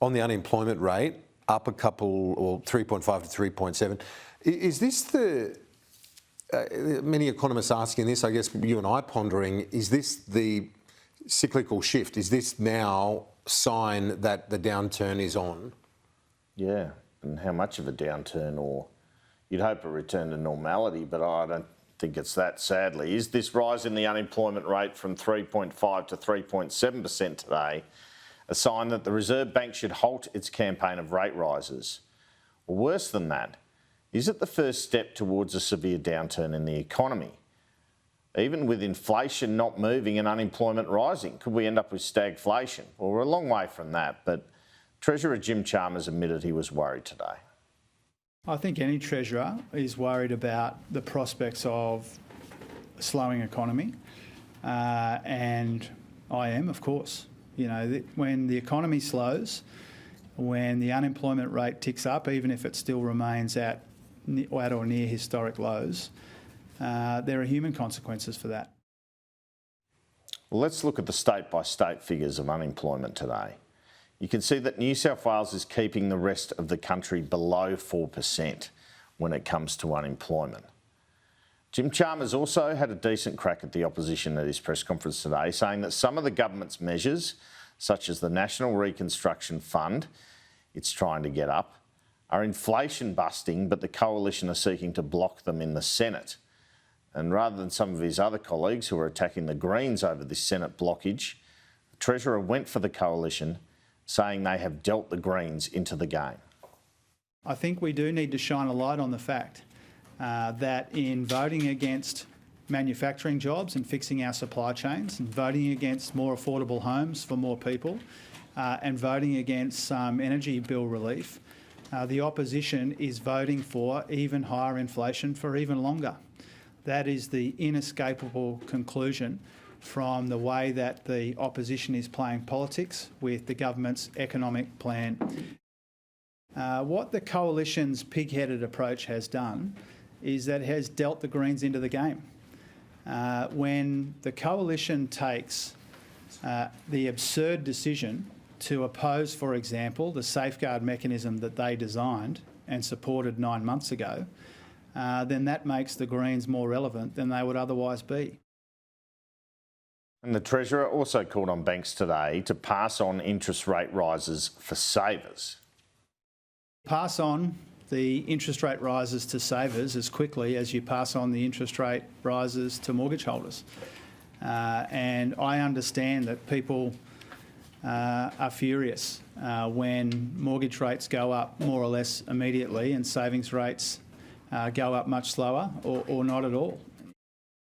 On the unemployment rate, up a couple, or 3.5 to 3.7. Is this the, many economists asking this, I guess you and I pondering, is this the cyclical shift? Is this now a sign that the downturn is on? Yeah, and how much of a downturn? Or you'd hope a return to normality, but I don't think it's that, sadly. Is this rise in the unemployment rate from 3.5 to 3.7% today a sign that the Reserve Bank should halt its campaign of rate rises? Or worse than that, is it the first step towards a severe downturn in the economy? Even with inflation not moving and unemployment rising, could we end up with stagflation? Well, we're a long way from that, but Treasurer Jim Chalmers admitted he was worried today. I think any treasurer is worried about the prospects of a slowing economy, and I am, of course. You know, when the economy slows, when the unemployment rate ticks up, even if it still remains at or near historic lows, there are human consequences for that. Well, let's look at the state-by-state figures of unemployment today. You can see that New South Wales is keeping the rest of the country below 4% when it comes to unemployment. Jim Chalmers also had a decent crack at the opposition at his press conference today, saying that some of the government's measures, such as the National Reconstruction Fund, it's trying to get up, are inflation busting, but the coalition are seeking to block them in the Senate. And rather than some of his other colleagues who are attacking the Greens over this Senate blockage, the Treasurer went for the coalition, saying they have dealt the Greens into the game. I think we do need to shine a light on the fact that in voting against manufacturing jobs and fixing our supply chains, and voting against more affordable homes for more people, and voting against some energy bill relief, the opposition is voting for even higher inflation for even longer. That is the inescapable conclusion from the way that the opposition is playing politics with the government's economic plan. What the coalition's pig-headed approach has done is that it has dealt the Greens into the game. When the coalition takes the absurd decision to oppose, for example, the safeguard mechanism that they designed and supported 9 months ago, then that makes the Greens more relevant than they would otherwise be. And the Treasurer also called on banks today to pass on interest rate rises for savers. Pass on the interest rate rises to savers as quickly as you pass on the interest rate rises to mortgage holders. And I understand that people are furious when mortgage rates go up more or less immediately and savings rates go up much slower or not at all.